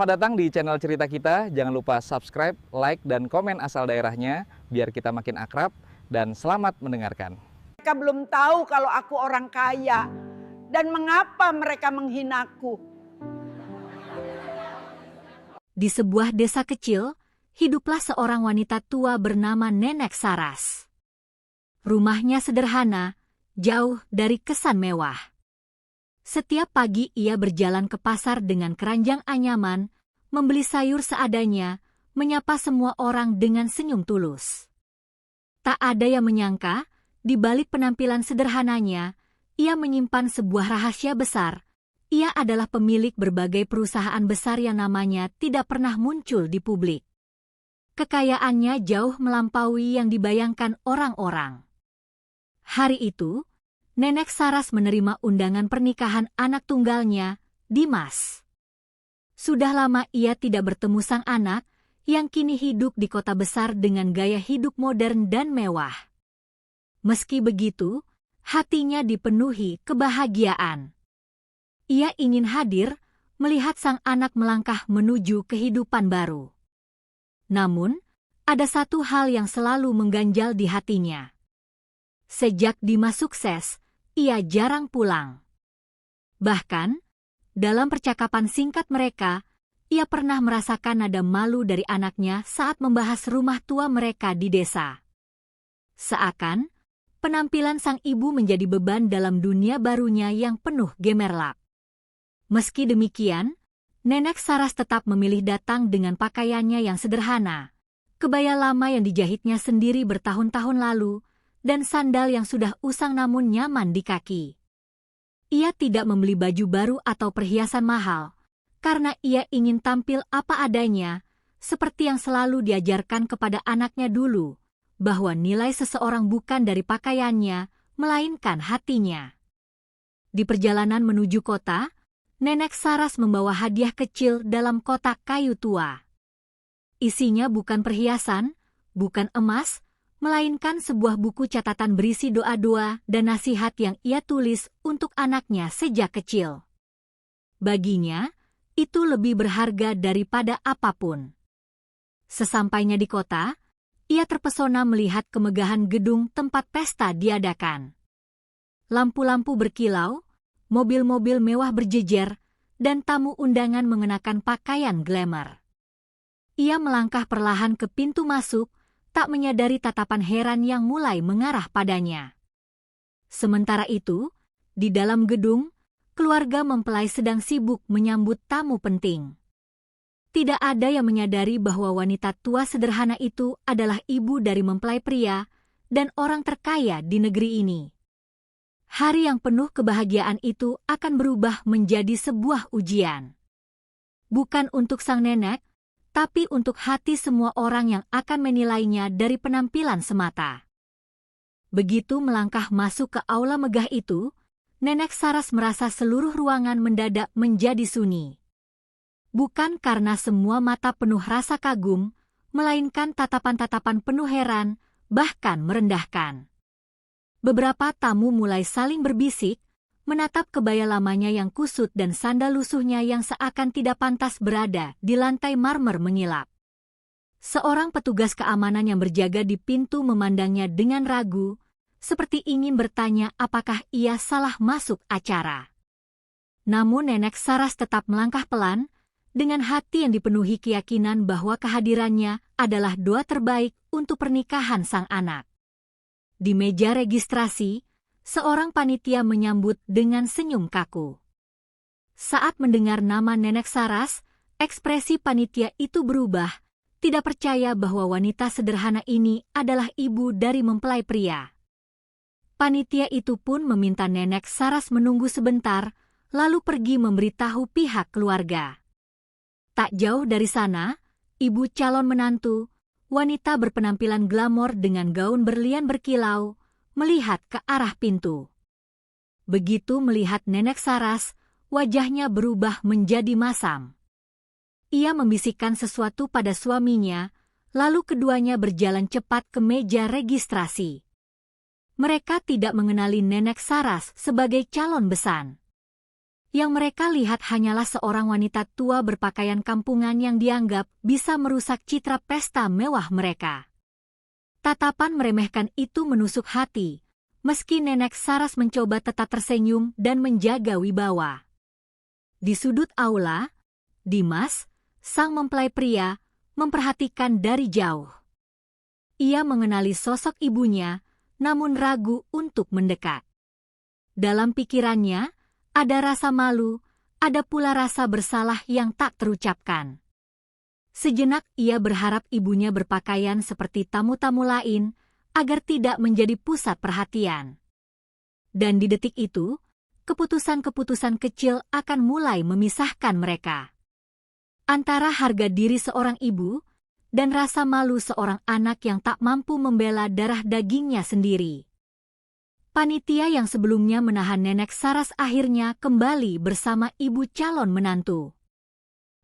Selamat datang di channel cerita kita. Jangan lupa subscribe, like, dan komen asal daerahnya biar kita makin akrab, dan selamat mendengarkan. Mereka belum tahu kalau aku orang kaya dan mengapa mereka menghinaku. Di sebuah desa kecil, hiduplah seorang wanita tua bernama Nenek Saras. Rumahnya sederhana, jauh dari kesan mewah. Setiap pagi ia berjalan ke pasar dengan keranjang anyaman, membeli sayur seadanya, menyapa semua orang dengan senyum tulus. Tak ada yang menyangka, di balik penampilan sederhananya, ia menyimpan sebuah rahasia besar. Ia adalah pemilik berbagai perusahaan besar yang namanya tidak pernah muncul di publik. Kekayaannya jauh melampaui yang dibayangkan orang-orang. Hari itu, Nenek Saras menerima undangan pernikahan anak tunggalnya, Dimas. Sudah lama ia tidak bertemu sang anak, yang kini hidup di kota besar dengan gaya hidup modern dan mewah. Meski begitu, hatinya dipenuhi kebahagiaan. Ia ingin hadir, melihat sang anak melangkah menuju kehidupan baru. Namun, ada satu hal yang selalu mengganjal di hatinya. Sejak Dimas sukses, ia jarang pulang. Bahkan, dalam percakapan singkat mereka, ia pernah merasakan nada malu dari anaknya saat membahas rumah tua mereka di desa. Seakan, penampilan sang ibu menjadi beban dalam dunia barunya yang penuh gemerlap. Meski demikian, Nenek Saras tetap memilih datang dengan pakaiannya yang sederhana, kebaya lama yang dijahitnya sendiri bertahun-tahun lalu, dan sandal yang sudah usang namun nyaman di kaki. Ia tidak membeli baju baru atau perhiasan mahal, karena ia ingin tampil apa adanya, seperti yang selalu diajarkan kepada anaknya dulu, bahwa nilai seseorang bukan dari pakaiannya, melainkan hatinya. Di perjalanan menuju kota, Nenek Saras membawa hadiah kecil dalam kotak kayu tua. Isinya bukan perhiasan, bukan emas, melainkan sebuah buku catatan berisi doa-doa dan nasihat yang ia tulis untuk anaknya sejak kecil. Baginya, itu lebih berharga daripada apapun. Sesampainya di kota, ia terpesona melihat kemegahan gedung tempat pesta diadakan. Lampu-lampu berkilau, mobil-mobil mewah berjejer, dan tamu undangan mengenakan pakaian glamour. Ia melangkah perlahan ke pintu masuk, tak menyadari tatapan heran yang mulai mengarah padanya. Sementara itu, di dalam gedung, keluarga mempelai sedang sibuk menyambut tamu penting. Tidak ada yang menyadari bahwa wanita tua sederhana itu adalah ibu dari mempelai pria dan orang terkaya di negeri ini. Hari yang penuh kebahagiaan itu akan berubah menjadi sebuah ujian. Bukan untuk sang nenek, tapi untuk hati semua orang yang akan menilainya dari penampilan semata. Begitu melangkah masuk ke aula megah itu, Nenek Saras merasa seluruh ruangan mendadak menjadi sunyi. Bukan karena semua mata penuh rasa kagum, melainkan tatapan-tatapan penuh heran, bahkan merendahkan. Beberapa tamu mulai saling berbisik, menatap kebaya lamanya yang kusut dan sandal lusuhnya yang seakan tidak pantas berada di lantai marmer mengilap. Seorang petugas keamanan yang berjaga di pintu memandangnya dengan ragu, seperti ingin bertanya apakah ia salah masuk acara. Namun Nenek Saras tetap melangkah pelan, dengan hati yang dipenuhi keyakinan bahwa kehadirannya adalah doa terbaik untuk pernikahan sang anak. Di meja registrasi, seorang panitia menyambut dengan senyum kaku. Saat mendengar nama Nenek Saras, ekspresi panitia itu berubah, tidak percaya bahwa wanita sederhana ini adalah ibu dari mempelai pria. Panitia itu pun meminta Nenek Saras menunggu sebentar, lalu pergi memberitahu pihak keluarga. Tak jauh dari sana, ibu calon menantu, wanita berpenampilan glamor dengan gaun berlian berkilau, melihat ke arah pintu. Begitu melihat Nenek Saras, wajahnya berubah menjadi masam. Ia membisikkan sesuatu pada suaminya, lalu keduanya berjalan cepat ke meja registrasi. Mereka tidak mengenali Nenek Saras sebagai calon besan. Yang mereka lihat hanyalah seorang wanita tua berpakaian kampungan yang dianggap bisa merusak citra pesta mewah mereka. Tatapan meremehkan itu menusuk hati, meski Nenek Saras mencoba tetap tersenyum dan menjaga wibawa. Di sudut aula, Dimas, sang mempelai pria, memperhatikan dari jauh. Ia mengenali sosok ibunya, namun ragu untuk mendekat. Dalam pikirannya, ada rasa malu, ada pula rasa bersalah yang tak terucapkan. Sejenak ia berharap ibunya berpakaian seperti tamu-tamu lain, agar tidak menjadi pusat perhatian. Dan di detik itu, keputusan-keputusan kecil akan mulai memisahkan mereka. Antara harga diri seorang ibu, dan rasa malu seorang anak yang tak mampu membela darah dagingnya sendiri. Panitia yang sebelumnya menahan Nenek Saras akhirnya kembali bersama ibu calon menantu.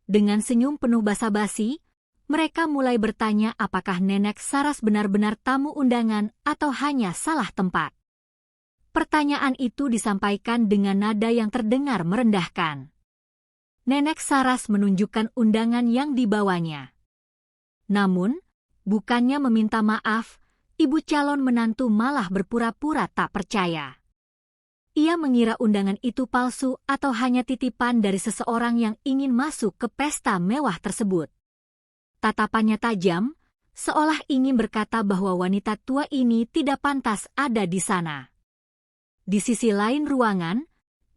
Dengan senyum penuh basa-basi, mereka mulai bertanya apakah Nenek Saras benar-benar tamu undangan atau hanya salah tempat. Pertanyaan itu disampaikan dengan nada yang terdengar merendahkan. Nenek Saras menunjukkan undangan yang dibawanya. Namun, bukannya meminta maaf, ibu calon menantu malah berpura-pura tak percaya. Ia mengira undangan itu palsu atau hanya titipan dari seseorang yang ingin masuk ke pesta mewah tersebut. Tatapannya tajam, seolah ingin berkata bahwa wanita tua ini tidak pantas ada di sana. Di sisi lain ruangan,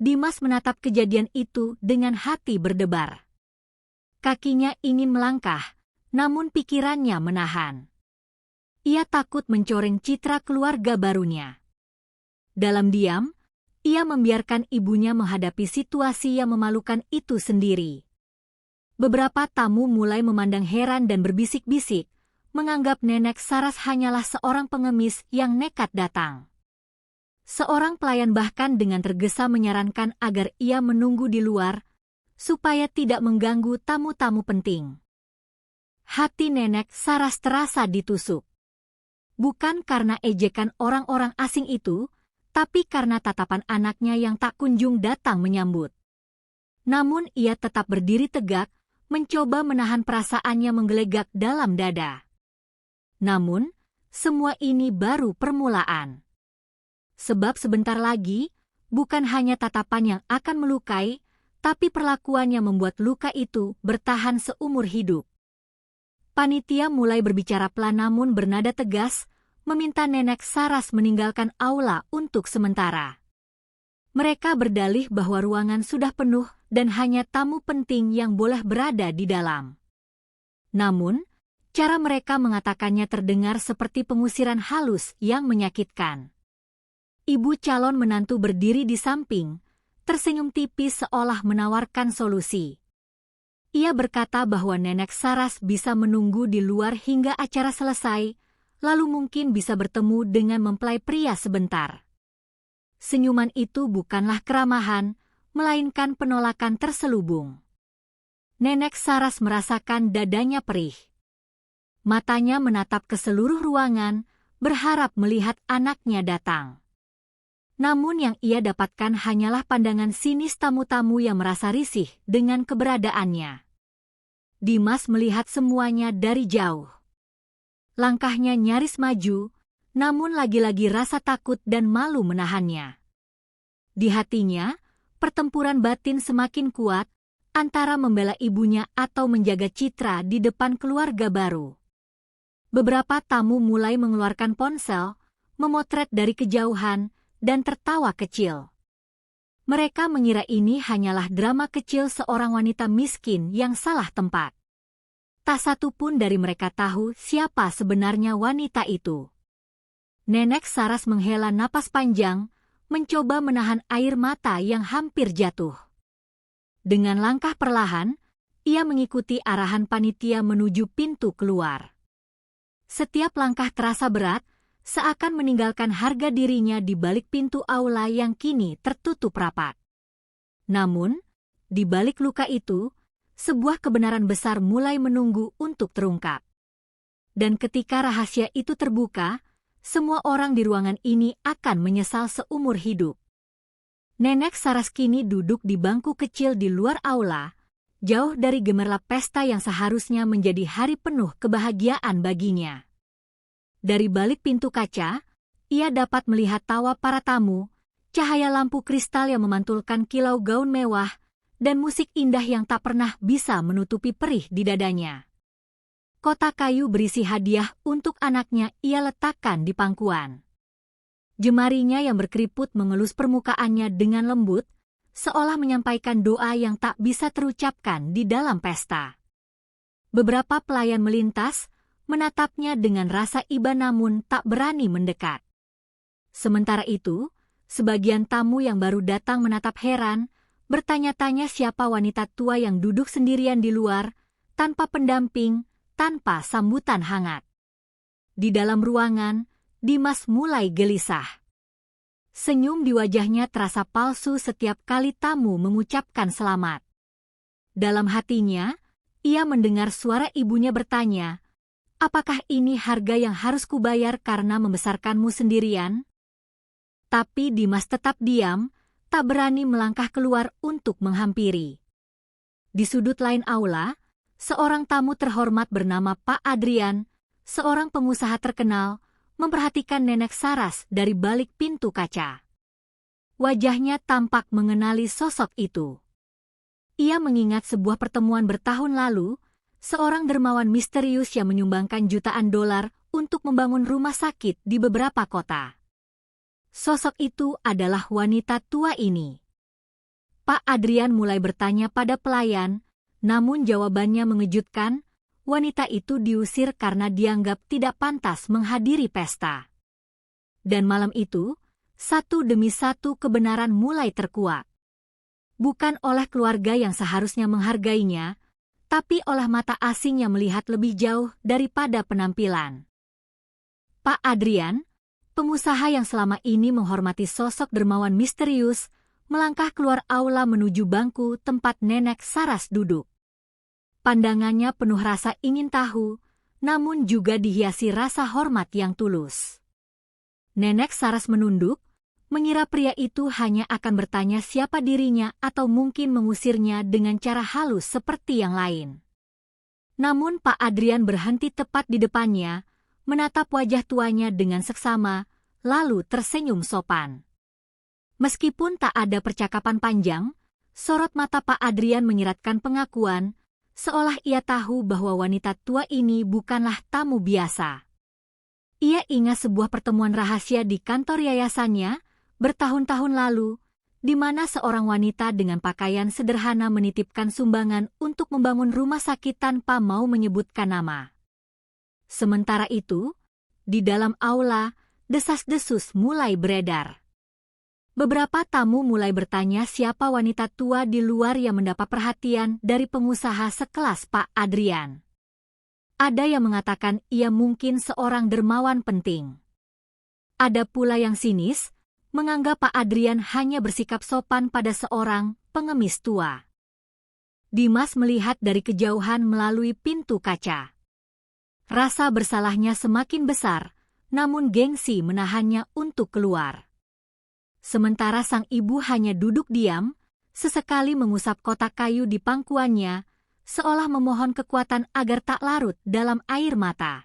Dimas menatap kejadian itu dengan hati berdebar. Kakinya ingin melangkah, namun pikirannya menahan. Ia takut mencoreng citra keluarga barunya. Dalam diam, ia membiarkan ibunya menghadapi situasi yang memalukan itu sendiri. Beberapa tamu mulai memandang heran dan berbisik-bisik, menganggap Nenek Saras hanyalah seorang pengemis yang nekat datang. Seorang pelayan bahkan dengan tergesa menyarankan agar ia menunggu di luar, supaya tidak mengganggu tamu-tamu penting. Hati Nenek Saras terasa ditusuk. Bukan karena ejekan orang-orang asing itu, tapi karena tatapan anaknya yang tak kunjung datang menyambut. Namun ia tetap berdiri tegak, mencoba menahan perasaannya menggelegak dalam dada. Namun, semua ini baru permulaan. Sebab sebentar lagi, bukan hanya tatapan yang akan melukai, tapi perlakuan yang membuat luka itu bertahan seumur hidup. Panitia mulai berbicara pelan namun bernada tegas, meminta Nenek Saras meninggalkan aula untuk sementara. Mereka berdalih bahwa ruangan sudah penuh dan hanya tamu penting yang boleh berada di dalam. Namun, cara mereka mengatakannya terdengar seperti pengusiran halus yang menyakitkan. Ibu calon menantu berdiri di samping, tersenyum tipis seolah menawarkan solusi. Ia berkata bahwa Nenek Saras bisa menunggu di luar hingga acara selesai, lalu mungkin bisa bertemu dengan mempelai pria sebentar. Senyuman itu bukanlah keramahan, melainkan penolakan terselubung. Nenek Saras merasakan dadanya perih. Matanya menatap ke seluruh ruangan, berharap melihat anaknya datang. Namun yang ia dapatkan hanyalah pandangan sinis tamu-tamu yang merasa risih dengan keberadaannya. Dimas melihat semuanya dari jauh. Langkahnya nyaris maju, namun lagi-lagi rasa takut dan malu menahannya. Di hatinya, pertempuran batin semakin kuat, antara membela ibunya atau menjaga citra di depan keluarga baru. Beberapa tamu mulai mengeluarkan ponsel, memotret dari kejauhan, dan tertawa kecil. Mereka mengira ini hanyalah drama kecil seorang wanita miskin yang salah tempat. Tak satu pun dari mereka tahu siapa sebenarnya wanita itu. Nenek Saras menghela napas panjang, mencoba menahan air mata yang hampir jatuh. Dengan langkah perlahan, ia mengikuti arahan panitia menuju pintu keluar. Setiap langkah terasa berat, seakan meninggalkan harga dirinya di balik pintu aula yang kini tertutup rapat. Namun, di balik luka itu, sebuah kebenaran besar mulai menunggu untuk terungkap. Dan ketika rahasia itu terbuka, semua orang di ruangan ini akan menyesal seumur hidup. Nenek Saras kini duduk di bangku kecil di luar aula, jauh dari gemerlap pesta yang seharusnya menjadi hari penuh kebahagiaan baginya. Dari balik pintu kaca, ia dapat melihat tawa para tamu, cahaya lampu kristal yang memantulkan kilau gaun mewah, dan musik indah yang tak pernah bisa menutupi perih di dadanya. Kotak kayu berisi hadiah untuk anaknya ia letakkan di pangkuan. Jemarinya yang berkeriput mengelus permukaannya dengan lembut, seolah menyampaikan doa yang tak bisa terucapkan di dalam pesta. Beberapa pelayan melintas, menatapnya dengan rasa iba namun tak berani mendekat. Sementara itu, sebagian tamu yang baru datang menatap heran, bertanya-tanya siapa wanita tua yang duduk sendirian di luar, tanpa pendamping, tanpa sambutan hangat. Di dalam ruangan, Dimas mulai gelisah. Senyum di wajahnya terasa palsu setiap kali tamu mengucapkan selamat. Dalam hatinya, ia mendengar suara ibunya bertanya, "Apakah ini harga yang harus kubayar karena membesarkanmu sendirian?" Tapi Dimas tetap diam, tak berani melangkah keluar untuk menghampiri. Di sudut lain aula, seorang tamu terhormat bernama Pak Adrian, seorang pengusaha terkenal, memperhatikan Nenek Saras dari balik pintu kaca. Wajahnya tampak mengenali sosok itu. Ia mengingat sebuah pertemuan bertahun lalu, seorang dermawan misterius yang menyumbangkan jutaan dolar untuk membangun rumah sakit di beberapa kota. Sosok itu adalah wanita tua ini. Pak Adrian mulai bertanya pada pelayan, namun jawabannya mengejutkan. Wanita itu diusir karena dianggap tidak pantas menghadiri pesta. Dan malam itu, satu demi satu kebenaran mulai terkuak. Bukan oleh keluarga yang seharusnya menghargainya, tapi oleh mata asing yang melihat lebih jauh daripada penampilan. Pak Adrian, pengusaha yang selama ini menghormati sosok dermawan misterius, melangkah keluar aula menuju bangku tempat Nenek Saras duduk. Pandangannya penuh rasa ingin tahu, namun juga dihiasi rasa hormat yang tulus. Nenek Saras menunduk, mengira pria itu hanya akan bertanya siapa dirinya atau mungkin mengusirnya dengan cara halus seperti yang lain. Namun Pak Adrian berhenti tepat di depannya, menatap wajah tuanya dengan seksama, lalu tersenyum sopan. Meskipun tak ada percakapan panjang, sorot mata Pak Adrian menyiratkan pengakuan, seolah ia tahu bahwa wanita tua ini bukanlah tamu biasa. Ia ingat sebuah pertemuan rahasia di kantor yayasannya bertahun-tahun lalu, di mana seorang wanita dengan pakaian sederhana menitipkan sumbangan untuk membangun rumah sakit tanpa mau menyebutkan nama. Sementara itu, di dalam aula, desas-desus mulai beredar. Beberapa tamu mulai bertanya siapa wanita tua di luar yang mendapat perhatian dari pengusaha sekelas Pak Adrian. Ada yang mengatakan ia mungkin seorang dermawan penting. Ada pula yang sinis, menganggap Pak Adrian hanya bersikap sopan pada seorang pengemis tua. Dimas melihat dari kejauhan melalui pintu kaca. Rasa bersalahnya semakin besar, namun gengsi menahannya untuk keluar. Sementara sang ibu hanya duduk diam, sesekali mengusap kotak kayu di pangkuannya, seolah memohon kekuatan agar tak larut dalam air mata.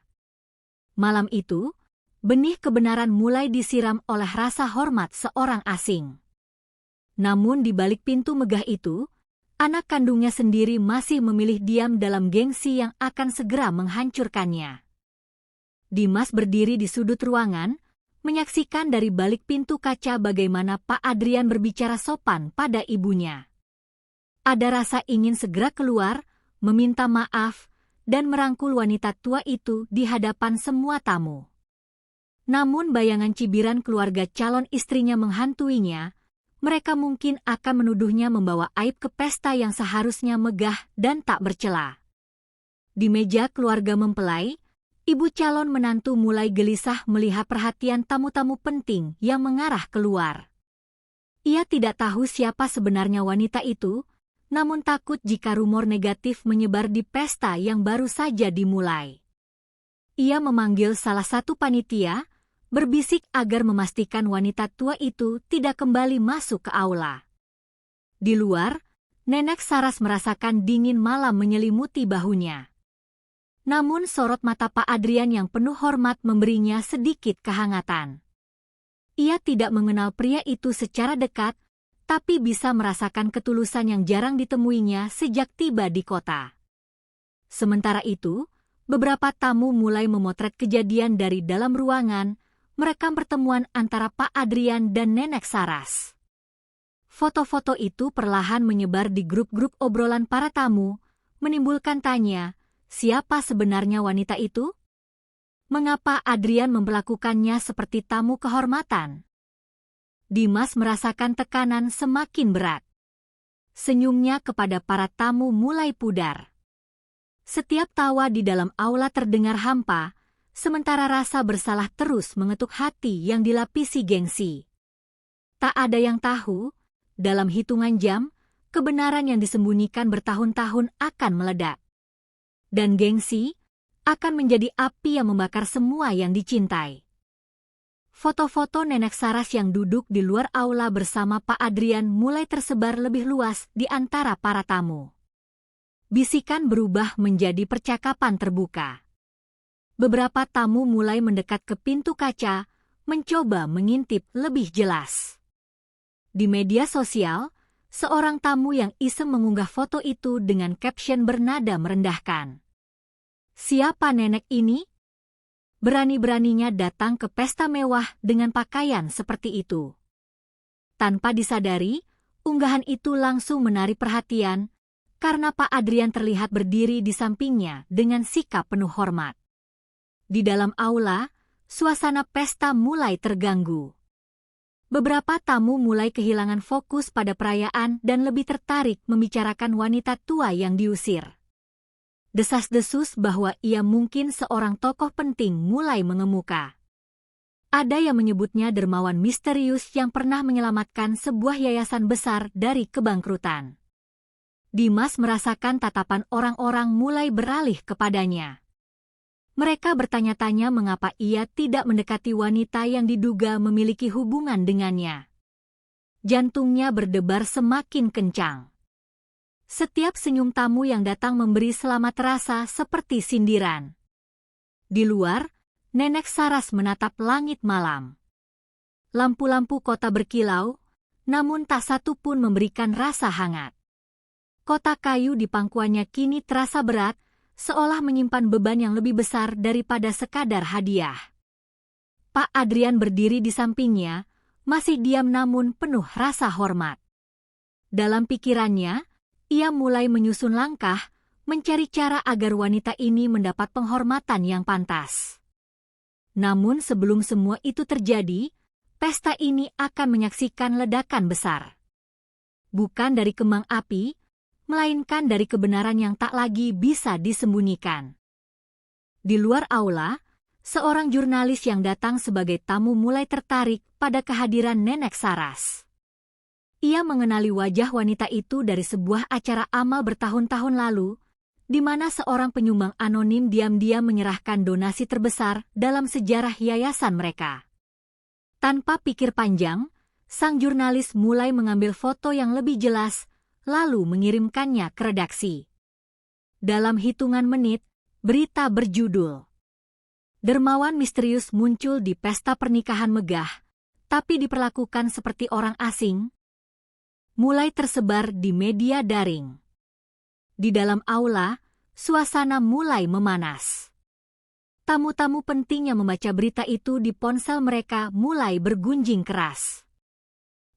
Malam itu, benih kebenaran mulai disiram oleh rasa hormat seorang asing. Namun di balik pintu megah itu, anak kandungnya sendiri masih memilih diam dalam gengsi yang akan segera menghancurkannya. Dimas berdiri di sudut ruangan, menyaksikan dari balik pintu kaca bagaimana Pak Adrian berbicara sopan pada ibunya. Ada rasa ingin segera keluar, meminta maaf, dan merangkul wanita tua itu di hadapan semua tamu. Namun bayangan cibiran keluarga calon istrinya menghantuinya, mereka mungkin akan menuduhnya membawa aib ke pesta yang seharusnya megah dan tak bercela. Di meja keluarga mempelai, ibu calon menantu mulai gelisah melihat perhatian tamu-tamu penting yang mengarah keluar. Ia tidak tahu siapa sebenarnya wanita itu, namun takut jika rumor negatif menyebar di pesta yang baru saja dimulai. Ia memanggil salah satu panitia, berbisik agar memastikan wanita tua itu tidak kembali masuk ke aula. Di luar, Nenek Saras merasakan dingin malam menyelimuti bahunya. Namun sorot mata Pak Adrian yang penuh hormat memberinya sedikit kehangatan. Ia tidak mengenal pria itu secara dekat, tapi bisa merasakan ketulusan yang jarang ditemuinya sejak tiba di kota. Sementara itu, beberapa tamu mulai memotret kejadian dari dalam ruangan, merekam pertemuan antara Pak Adrian dan Nenek Saras. Foto-foto itu perlahan menyebar di grup-grup obrolan para tamu, menimbulkan tanya, siapa sebenarnya wanita itu? Mengapa Adrian memperlakukannya seperti tamu kehormatan? Dimas merasakan tekanan semakin berat. Senyumnya kepada para tamu mulai pudar. Setiap tawa di dalam aula terdengar hampa, sementara rasa bersalah terus mengetuk hati yang dilapisi gengsi. Tak ada yang tahu, dalam hitungan jam, kebenaran yang disembunyikan bertahun-tahun akan meledak. Dan gengsi akan menjadi api yang membakar semua yang dicintai. Foto-foto Nenek Saras yang duduk di luar aula bersama Pak Adrian mulai tersebar lebih luas di antara para tamu. Bisikan berubah menjadi percakapan terbuka. Beberapa tamu mulai mendekat ke pintu kaca, mencoba mengintip lebih jelas. Di media sosial, seorang tamu yang iseng mengunggah foto itu dengan caption bernada merendahkan. Siapa nenek ini? Berani-beraninya datang ke pesta mewah dengan pakaian seperti itu. Tanpa disadari, unggahan itu langsung menarik perhatian, karena Pak Adrian terlihat berdiri di sampingnya dengan sikap penuh hormat. Di dalam aula, suasana pesta mulai terganggu. Beberapa tamu mulai kehilangan fokus pada perayaan dan lebih tertarik membicarakan wanita tua yang diusir. Desas-desus bahwa ia mungkin seorang tokoh penting mulai mengemuka. Ada yang menyebutnya dermawan misterius yang pernah menyelamatkan sebuah yayasan besar dari kebangkrutan. Dimas merasakan tatapan orang-orang mulai beralih kepadanya. Mereka bertanya-tanya mengapa ia tidak mendekati wanita yang diduga memiliki hubungan dengannya. Jantungnya berdebar semakin kencang. Setiap senyum tamu yang datang memberi selamat rasa seperti sindiran. Di luar, Nenek Saras menatap langit malam. Lampu-lampu kota berkilau, namun tak satu pun memberikan rasa hangat. Kotak kayu di pangkuannya kini terasa berat, seolah menyimpan beban yang lebih besar daripada sekadar hadiah. Pak Adrian berdiri di sampingnya, masih diam namun penuh rasa hormat. Dalam pikirannya, ia mulai menyusun langkah, mencari cara agar wanita ini mendapat penghormatan yang pantas. Namun sebelum semua itu terjadi, pesta ini akan menyaksikan ledakan besar. Bukan dari kembang api, melainkan dari kebenaran yang tak lagi bisa disembunyikan. Di luar aula, seorang jurnalis yang datang sebagai tamu mulai tertarik pada kehadiran Nenek Saras. Ia mengenali wajah wanita itu dari sebuah acara amal bertahun-tahun lalu, di mana seorang penyumbang anonim diam-diam menyerahkan donasi terbesar dalam sejarah yayasan mereka. Tanpa pikir panjang, sang jurnalis mulai mengambil foto yang lebih jelas, lalu mengirimkannya ke redaksi. Dalam hitungan menit, berita berjudul "Dermawan misterius muncul di pesta pernikahan megah, tapi diperlakukan seperti orang asing," mulai tersebar di media daring. Di dalam aula, suasana mulai memanas. Tamu-tamu penting yang membaca berita itu di ponsel mereka mulai bergunjing keras.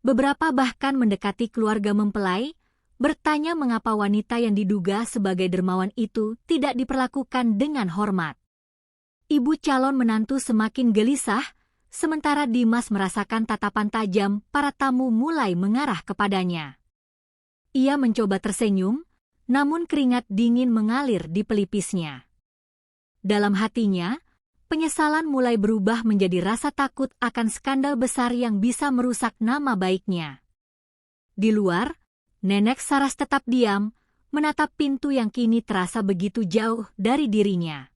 Beberapa bahkan mendekati keluarga mempelai, bertanya mengapa wanita yang diduga sebagai dermawan itu tidak diperlakukan dengan hormat. Ibu calon menantu semakin gelisah, sementara Dimas merasakan tatapan tajam para tamu mulai mengarah kepadanya. Ia mencoba tersenyum, namun keringat dingin mengalir di pelipisnya. Dalam hatinya, penyesalan mulai berubah menjadi rasa takut akan skandal besar yang bisa merusak nama baiknya. Di luar, Nenek Saras tetap diam, menatap pintu yang kini terasa begitu jauh dari dirinya.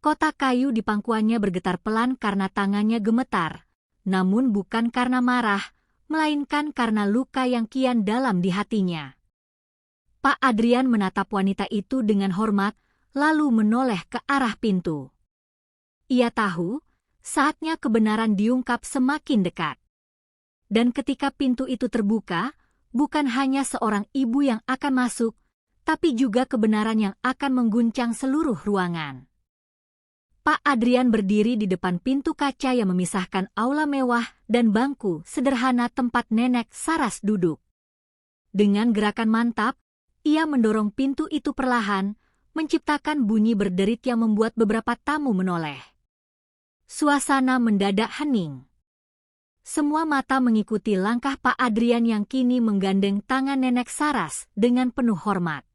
Kotak kayu di pangkuannya bergetar pelan karena tangannya gemetar, namun bukan karena marah, melainkan karena luka yang kian dalam di hatinya. Pak Adrian menatap wanita itu dengan hormat, lalu menoleh ke arah pintu. Ia tahu, saatnya kebenaran diungkap semakin dekat. Dan ketika pintu itu terbuka, bukan hanya seorang ibu yang akan masuk, tapi juga kebenaran yang akan mengguncang seluruh ruangan. Pak Adrian berdiri di depan pintu kaca yang memisahkan aula mewah dan bangku sederhana tempat Nenek Saras duduk. Dengan gerakan mantap, ia mendorong pintu itu perlahan, menciptakan bunyi berderit yang membuat beberapa tamu menoleh. Suasana mendadak hening. Semua mata mengikuti langkah Pak Adrian yang kini menggandeng tangan Nenek Saras dengan penuh hormat.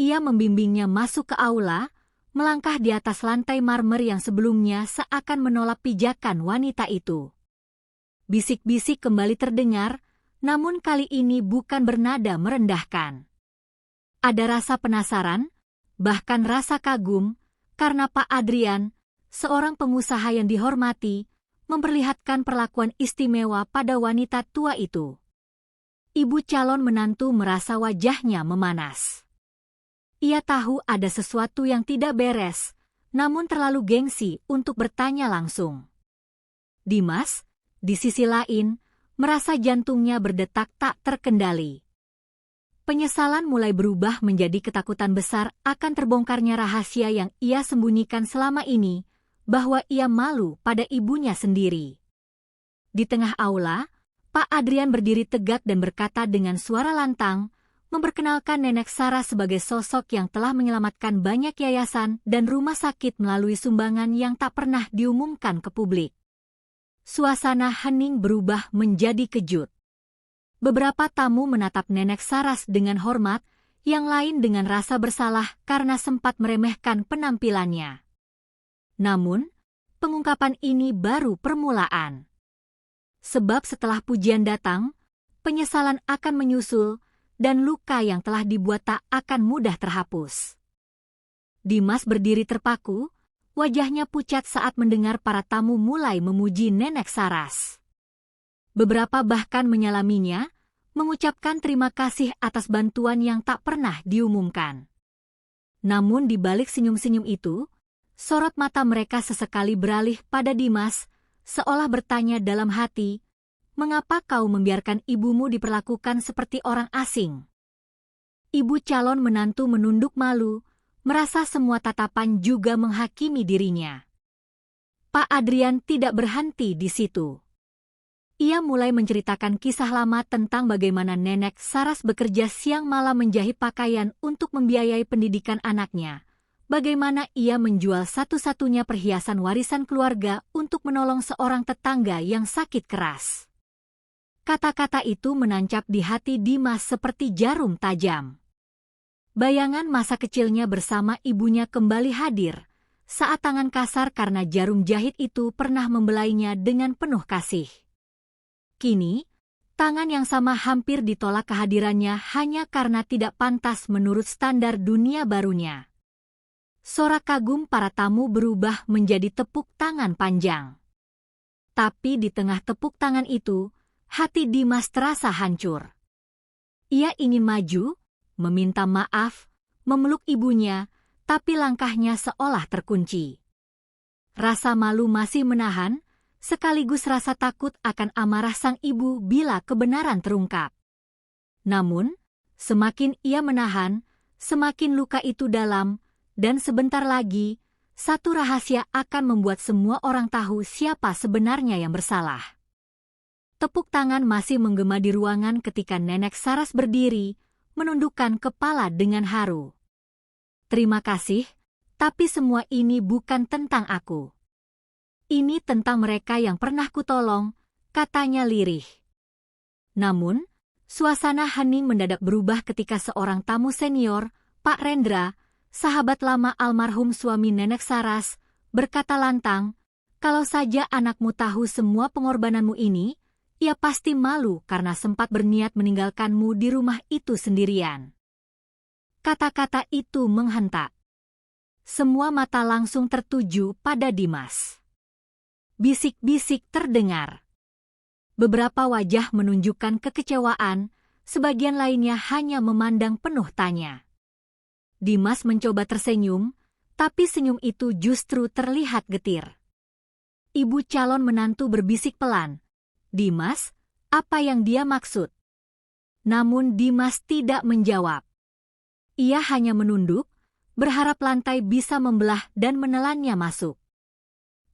Ia membimbingnya masuk ke aula, melangkah di atas lantai marmer yang sebelumnya seakan menolak pijakan wanita itu. Bisik-bisik kembali terdengar, namun kali ini bukan bernada merendahkan. Ada rasa penasaran, bahkan rasa kagum, karena Pak Adrian, seorang pengusaha yang dihormati, memperlihatkan perlakuan istimewa pada wanita tua itu. Ibu calon menantu merasa wajahnya memanas. Ia tahu ada sesuatu yang tidak beres, namun terlalu gengsi untuk bertanya langsung. Dimas, di sisi lain, merasa jantungnya berdetak tak terkendali. Penyesalan mulai berubah menjadi ketakutan besar akan terbongkarnya rahasia yang ia sembunyikan selama ini, bahwa ia malu pada ibunya sendiri. Di tengah aula, Pak Adrian berdiri tegak dan berkata dengan suara lantang, memperkenalkan Nenek Saras sebagai sosok yang telah menyelamatkan banyak yayasan dan rumah sakit melalui sumbangan yang tak pernah diumumkan ke publik. Suasana hening berubah menjadi kejut. Beberapa tamu menatap Nenek Saras dengan hormat, yang lain dengan rasa bersalah karena sempat meremehkan penampilannya. Namun, pengungkapan ini baru permulaan. Sebab setelah pujian datang, penyesalan akan menyusul, dan luka yang telah dibuat tak akan mudah terhapus. Dimas berdiri terpaku, wajahnya pucat saat mendengar para tamu mulai memuji Nenek Saras. Beberapa bahkan menyalaminya, mengucapkan terima kasih atas bantuan yang tak pernah diumumkan. Namun di balik senyum-senyum itu, sorot mata mereka sesekali beralih pada Dimas, seolah bertanya dalam hati, "Mengapa kau membiarkan ibumu diperlakukan seperti orang asing?" Ibu calon menantu menunduk malu, merasa semua tatapan juga menghakimi dirinya. Pak Adrian tidak berhenti di situ. Ia mulai menceritakan kisah lama tentang bagaimana Nenek Saras bekerja siang malam menjahit pakaian untuk membiayai pendidikan anaknya. Bagaimana ia menjual satu-satunya perhiasan warisan keluarga untuk menolong seorang tetangga yang sakit keras. Kata-kata itu menancap di hati Dimas seperti jarum tajam. Bayangan masa kecilnya bersama ibunya kembali hadir, saat tangan kasar karena jarum jahit itu pernah membelainya dengan penuh kasih. Kini, tangan yang sama hampir ditolak kehadirannya hanya karena tidak pantas menurut standar dunia barunya. Sorak kagum para tamu berubah menjadi tepuk tangan panjang. Tapi di tengah tepuk tangan itu, hati Dimas terasa hancur. Ia ingin maju, meminta maaf, memeluk ibunya, tapi langkahnya seolah terkunci. Rasa malu masih menahan, sekaligus rasa takut akan amarah sang ibu bila kebenaran terungkap. Namun, semakin ia menahan, semakin luka itu dalam, dan sebentar lagi, satu rahasia akan membuat semua orang tahu siapa sebenarnya yang bersalah. Tepuk tangan masih menggema di ruangan ketika Nenek Saras berdiri, menundukkan kepala dengan haru. "Terima kasih, tapi semua ini bukan tentang aku. Ini tentang mereka yang pernah kutolong," katanya lirih. Namun, suasana hening mendadak berubah ketika seorang tamu senior, Pak Rendra, sahabat lama almarhum suami Nenek Saras, berkata lantang, "Kalau saja anakmu tahu semua pengorbananmu ini, ia pasti malu karena sempat berniat meninggalkanmu di rumah itu sendirian." Kata-kata itu menghentak. semua mata langsung tertuju pada Dimas. Bisik-bisik terdengar. Beberapa wajah menunjukkan kekecewaan, sebagian lainnya hanya memandang penuh tanya. Dimas mencoba tersenyum, tapi senyum itu justru terlihat getir. Ibu calon menantu berbisik pelan, "Dimas, apa yang dia maksud?" Namun Dimas tidak menjawab. Ia hanya menunduk, berharap lantai bisa membelah dan menelannya masuk.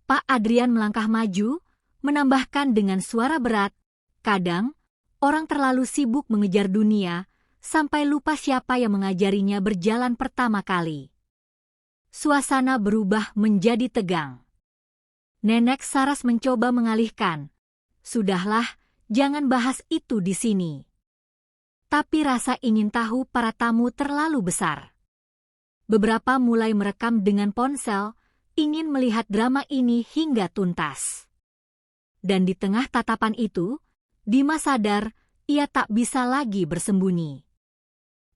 Pak Adrian melangkah maju, menambahkan dengan suara berat, "Kadang, orang terlalu sibuk mengejar dunia, sampai lupa siapa yang mengajarinya berjalan pertama kali." Suasana berubah menjadi tegang. Nenek Saras mencoba mengalihkan. "Sudahlah, jangan bahas itu di sini." Tapi rasa ingin tahu para tamu terlalu besar. Beberapa mulai merekam dengan ponsel, ingin melihat drama ini hingga tuntas. Dan di tengah tatapan itu, Dimas sadar ia tak bisa lagi bersembunyi.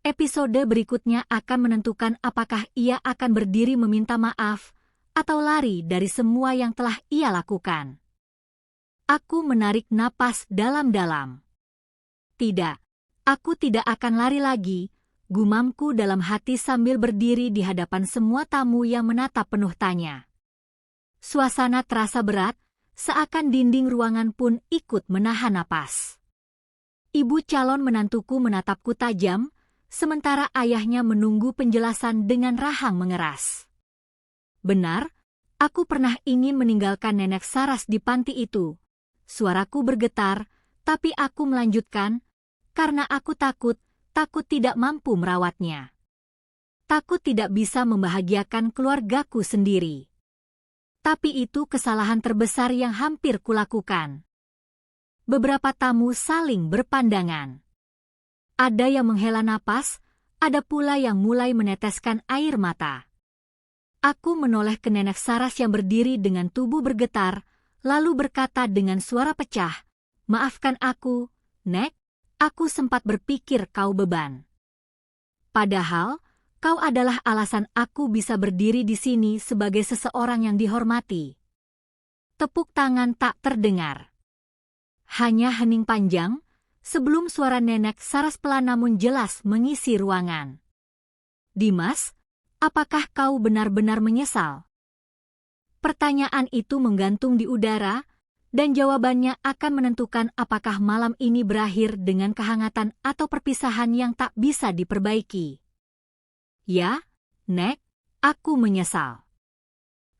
Episode berikutnya akan menentukan apakah ia akan berdiri meminta maaf atau lari dari semua yang telah ia lakukan. Aku menarik napas dalam-dalam. "Tidak, aku tidak akan lari lagi," gumamku dalam hati sambil berdiri di hadapan semua tamu yang menatap penuh tanya. Suasana terasa berat, seakan dinding ruangan pun ikut menahan napas. Ibu calon menantuku menatapku tajam, sementara ayahnya menunggu penjelasan dengan rahang mengeras. "Benar, aku pernah ingin meninggalkan Nenek Saras di panti itu." Suaraku bergetar, tapi aku melanjutkan, "Karena aku takut tidak mampu merawatnya. Takut tidak bisa membahagiakan keluargaku sendiri. Tapi itu kesalahan terbesar yang hampir kulakukan." Beberapa tamu saling berpandangan. Ada yang menghela napas, ada pula yang mulai meneteskan air mata. Aku menoleh ke Nenek Saras yang berdiri dengan tubuh bergetar, lalu berkata dengan suara pecah, "Maafkan aku, Nek, aku sempat berpikir kau beban. Padahal, kau adalah alasan aku bisa berdiri di sini sebagai seseorang yang dihormati." Tepuk tangan tak terdengar. Hanya hening panjang, sebelum suara Nenek Saras pelan namun jelas mengisi ruangan. "Dimas, apakah kau benar-benar menyesal?" Pertanyaan itu menggantung di udara, dan jawabannya akan menentukan apakah malam ini berakhir dengan kehangatan atau perpisahan yang tak bisa diperbaiki. "Ya, Nek, aku menyesal."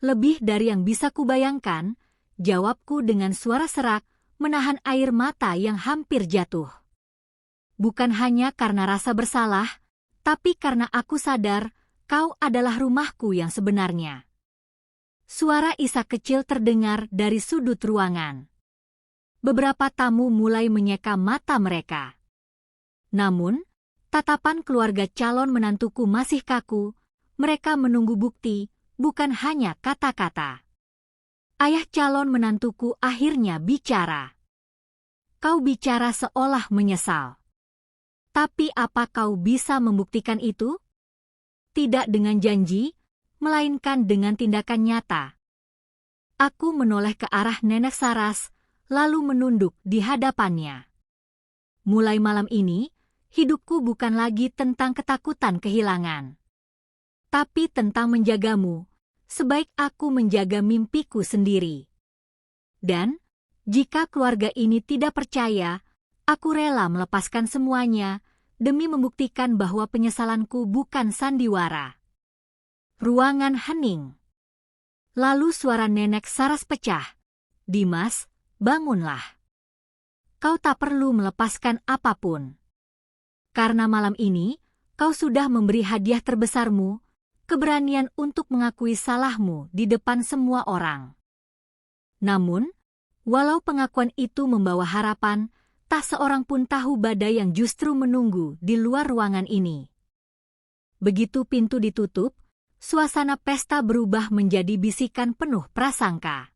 Lebih dari yang bisa kubayangkan, jawabku dengan suara serak, menahan air mata yang hampir jatuh. "Bukan hanya karena rasa bersalah, tapi karena aku sadar kau adalah rumahku yang sebenarnya." Suara isak kecil terdengar dari sudut ruangan. Beberapa tamu mulai menyeka mata mereka. Namun, tatapan keluarga calon menantuku masih kaku, mereka menunggu bukti, bukan hanya kata-kata. Ayah calon menantuku akhirnya bicara. "Kau bicara seolah menyesal. Tapi apa kau bisa membuktikan itu? Tidak dengan janji, melainkan dengan tindakan nyata." Aku menoleh ke arah Nenek Saras, lalu menunduk di hadapannya. "Mulai malam ini, hidupku bukan lagi tentang ketakutan kehilangan, tapi tentang menjagamu, sebaik aku menjaga mimpiku sendiri. Dan, jika keluarga ini tidak percaya, aku rela melepaskan semuanya demi membuktikan bahwa penyesalanku bukan sandiwara." Ruangan hening. Lalu suara Nenek Saras pecah. "Dimas, bangunlah. Kau tak perlu melepaskan apapun. Karena malam ini, kau sudah memberi hadiah terbesarmu, keberanian untuk mengakui salahmu di depan semua orang. Namun, walau pengakuan itu membawa harapan, tak seorang pun tahu badai yang justru menunggu di luar ruangan ini." Begitu pintu ditutup, suasana pesta berubah menjadi bisikan penuh prasangka.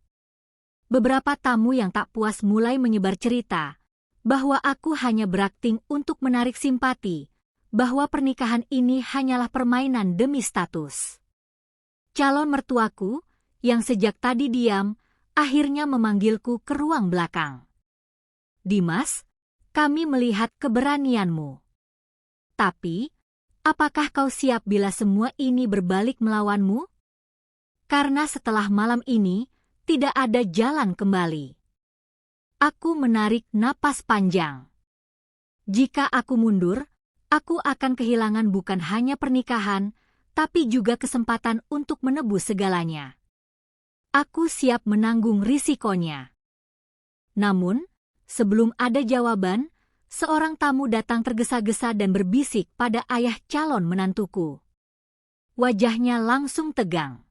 Beberapa tamu yang tak puas mulai menyebar cerita bahwa aku hanya berakting untuk menarik simpati, bahwa pernikahan ini hanyalah permainan demi status. calon mertuaku, yang sejak tadi diam, akhirnya memanggilku ke ruang belakang. Dimas, kami melihat keberanianmu. Tapi, apakah kau siap bila semua ini berbalik melawanmu? Karena setelah malam ini, tidak ada jalan kembali. Aku menarik napas panjang. Jika aku mundur, aku akan kehilangan bukan hanya pernikahan, tapi juga kesempatan untuk menebus segalanya. Aku siap menanggung risikonya. Namun, sebelum ada jawaban, seorang tamu datang tergesa-gesa dan berbisik pada ayah calon menantuku. Wajahnya langsung tegang.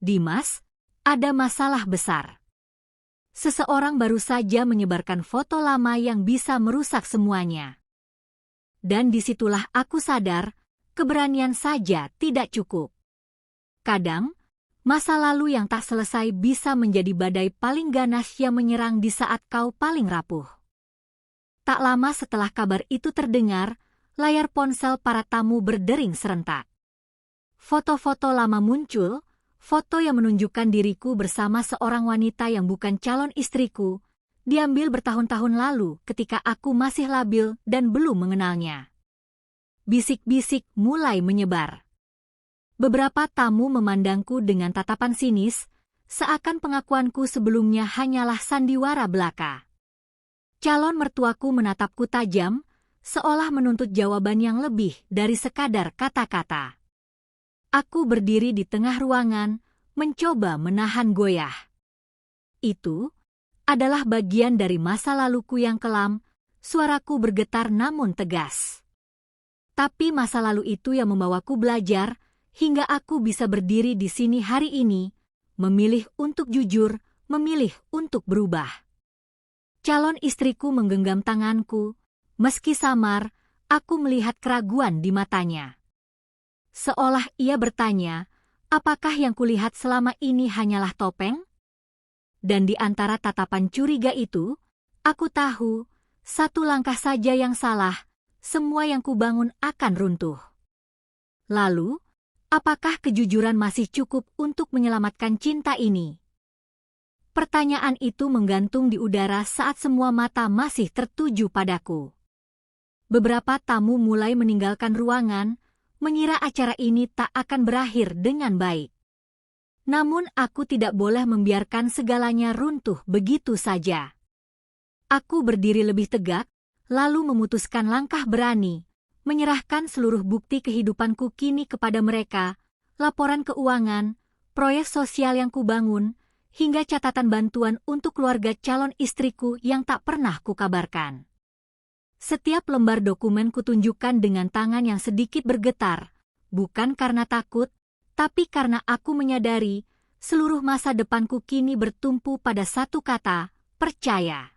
Dimas, ada masalah besar. Seseorang baru saja menyebarkan foto lama yang bisa merusak semuanya. Dan disitulah aku sadar, keberanian saja tidak cukup. Kadang, masa lalu yang tak selesai bisa menjadi badai paling ganas yang menyerang di saat kau paling rapuh. Tak lama setelah kabar itu terdengar, layar ponsel para tamu berdering serentak. Foto-foto lama muncul, foto yang menunjukkan diriku bersama seorang wanita yang bukan calon istriku, diambil bertahun-tahun lalu ketika aku masih labil dan belum mengenalnya. Bisik-bisik mulai menyebar. Beberapa tamu memandangku dengan tatapan sinis, seakan pengakuanku sebelumnya hanyalah sandiwara belaka. Calon mertuaku menatapku tajam, seolah menuntut jawaban yang lebih dari sekadar kata-kata. Aku berdiri di tengah ruangan, mencoba menahan goyah. Itu adalah bagian dari masa laluku yang kelam, suaraku bergetar namun tegas. Tapi masa lalu itu yang membawaku belajar, hingga aku bisa berdiri di sini hari ini, memilih untuk jujur, memilih untuk berubah. Calon istriku menggenggam tanganku, meski samar, aku melihat keraguan di matanya. Seolah ia bertanya, apakah yang kulihat selama ini hanyalah topeng? Dan di antara tatapan curiga itu, aku tahu, satu langkah saja yang salah, semua yang kubangun akan runtuh. Lalu, apakah kejujuran masih cukup untuk menyelamatkan cinta ini? Pertanyaan itu menggantung di udara saat semua mata masih tertuju padaku. Beberapa tamu mulai meninggalkan ruangan, mengira acara ini tak akan berakhir dengan baik. Namun aku tidak boleh membiarkan segalanya runtuh begitu saja. Aku berdiri lebih tegak, lalu memutuskan langkah berani, menyerahkan seluruh bukti kehidupanku kini kepada mereka, laporan keuangan, proyek sosial yang kubangun, hingga catatan bantuan untuk keluarga calon istriku yang tak pernah kukabarkan. Setiap lembar dokumen kutunjukkan dengan tangan yang sedikit bergetar, bukan karena takut, tapi karena aku menyadari seluruh masa depanku kini bertumpu pada satu kata, percaya.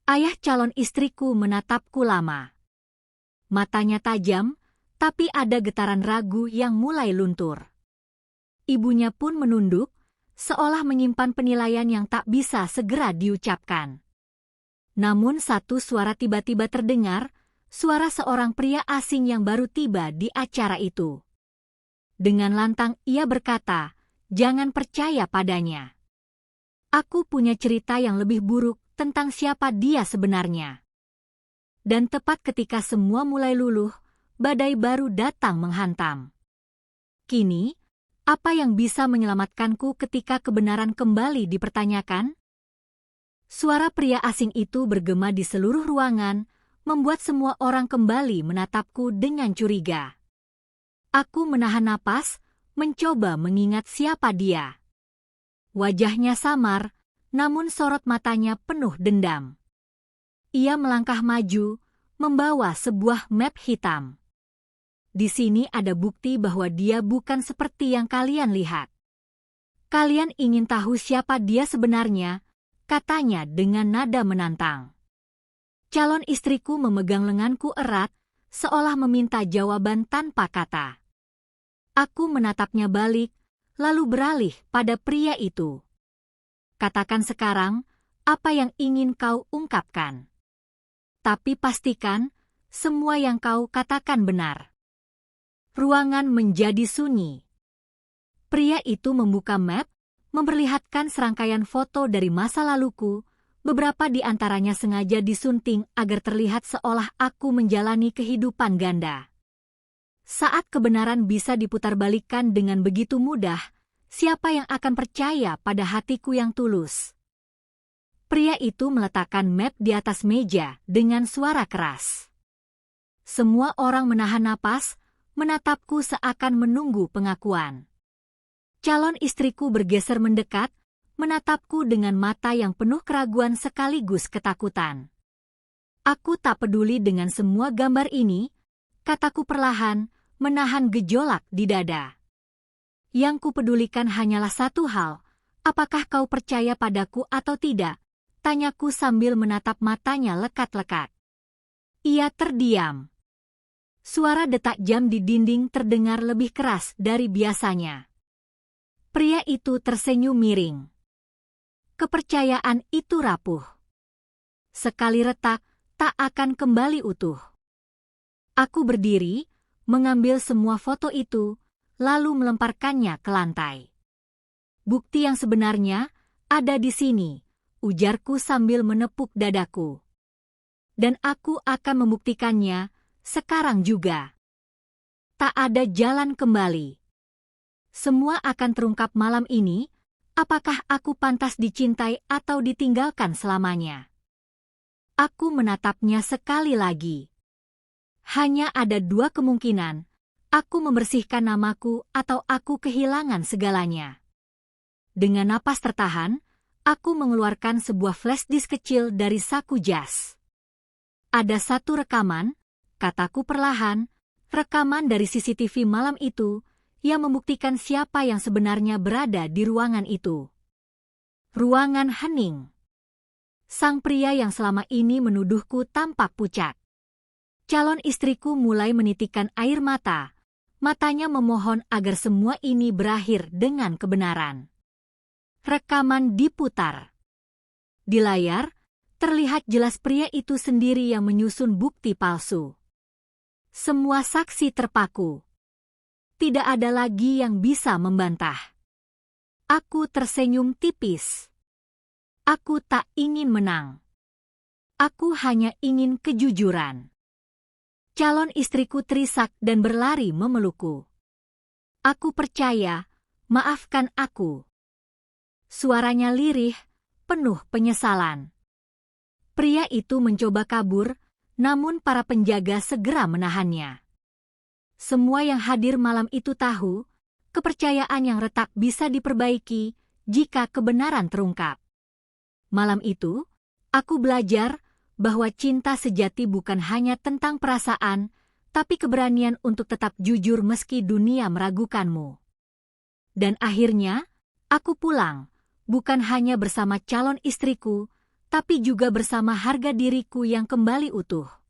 Ayah calon istriku menatapku lama. Matanya tajam, tapi ada getaran ragu yang mulai luntur. Ibunya pun menunduk, seolah menyimpan penilaian yang tak bisa segera diucapkan. Namun satu suara tiba-tiba terdengar, suara seorang pria asing yang baru tiba di acara itu. Dengan lantang ia berkata, jangan percaya padanya. Aku punya cerita yang lebih buruk tentang siapa dia sebenarnya. Dan tepat ketika semua mulai luluh, badai baru datang menghantam. Kini, apa yang bisa menyelamatkanku ketika kebenaran kembali dipertanyakan? Suara pria asing itu bergema di seluruh ruangan, membuat semua orang kembali menatapku dengan curiga. Aku menahan napas, mencoba mengingat siapa dia. Wajahnya samar, namun sorot matanya penuh dendam. Ia melangkah maju, membawa sebuah map hitam. Di sini ada bukti bahwa dia bukan seperti yang kalian lihat. Kalian ingin tahu siapa dia sebenarnya? Katanya dengan nada menantang. Calon istriku memegang lenganku erat, seolah meminta jawaban tanpa kata. Aku menatapnya balik, lalu beralih pada pria itu. Katakan sekarang, apa yang ingin kau ungkapkan? Tapi pastikan, semua yang kau katakan benar. Ruangan menjadi sunyi. Pria itu membuka map, memperlihatkan serangkaian foto dari masa laluku, beberapa di antaranya sengaja disunting agar terlihat seolah aku menjalani kehidupan ganda. Saat kebenaran bisa diputarbalikkan dengan begitu mudah, siapa yang akan percaya pada hatiku yang tulus? Pria itu meletakkan map di atas meja dengan suara keras. Semua orang menahan napas, menatapku seakan menunggu pengakuan. Calon istriku bergeser mendekat, menatapku dengan mata yang penuh keraguan sekaligus ketakutan. Aku tak peduli dengan semua gambar ini, kataku perlahan, menahan gejolak di dada. Yang kupedulikan hanyalah satu hal, apakah kau percaya padaku atau tidak? Tanyaku sambil menatap matanya lekat-lekat. Ia terdiam. Suara detak jam di dinding terdengar lebih keras dari biasanya. Pria itu tersenyum miring. Kepercayaan itu rapuh. Sekali retak, tak akan kembali utuh. Aku berdiri, mengambil semua foto itu, lalu melemparkannya ke lantai. Bukti yang sebenarnya ada di sini, ujarku sambil menepuk dadaku. Dan aku akan membuktikannya, sekarang juga. Tak ada jalan kembali. Semua akan terungkap malam ini, apakah aku pantas dicintai atau ditinggalkan selamanya. Aku menatapnya sekali lagi. Hanya ada dua kemungkinan, aku membersihkan namaku atau aku kehilangan segalanya. Dengan napas tertahan, aku mengeluarkan sebuah flash disk kecil dari saku jas. Ada satu rekaman, kataku perlahan, rekaman dari CCTV malam itu, yang membuktikan siapa yang sebenarnya berada di ruangan itu. Ruangan hening. Sang pria yang selama ini menuduhku tampak pucat. Calon istriku mulai menitikkan air mata. Matanya memohon agar semua ini berakhir dengan kebenaran. Rekaman diputar. Di layar, terlihat jelas pria itu sendiri yang menyusun bukti palsu. Semua saksi terpaku. Tidak ada lagi yang bisa membantah. Aku tersenyum tipis. Aku tak ingin menang. Aku hanya ingin kejujuran. Calon istriku terisak dan berlari memelukku. Aku percaya, maafkan aku. Suaranya lirih, penuh penyesalan. Pria itu mencoba kabur, namun para penjaga segera menahannya. Semua yang hadir malam itu tahu, kepercayaan yang retak bisa diperbaiki jika kebenaran terungkap. Malam itu, aku belajar bahwa cinta sejati bukan hanya tentang perasaan, tapi keberanian untuk tetap jujur meski dunia meragukanmu. Dan akhirnya, aku pulang, bukan hanya bersama calon istriku, tapi juga bersama harga diriku yang kembali utuh.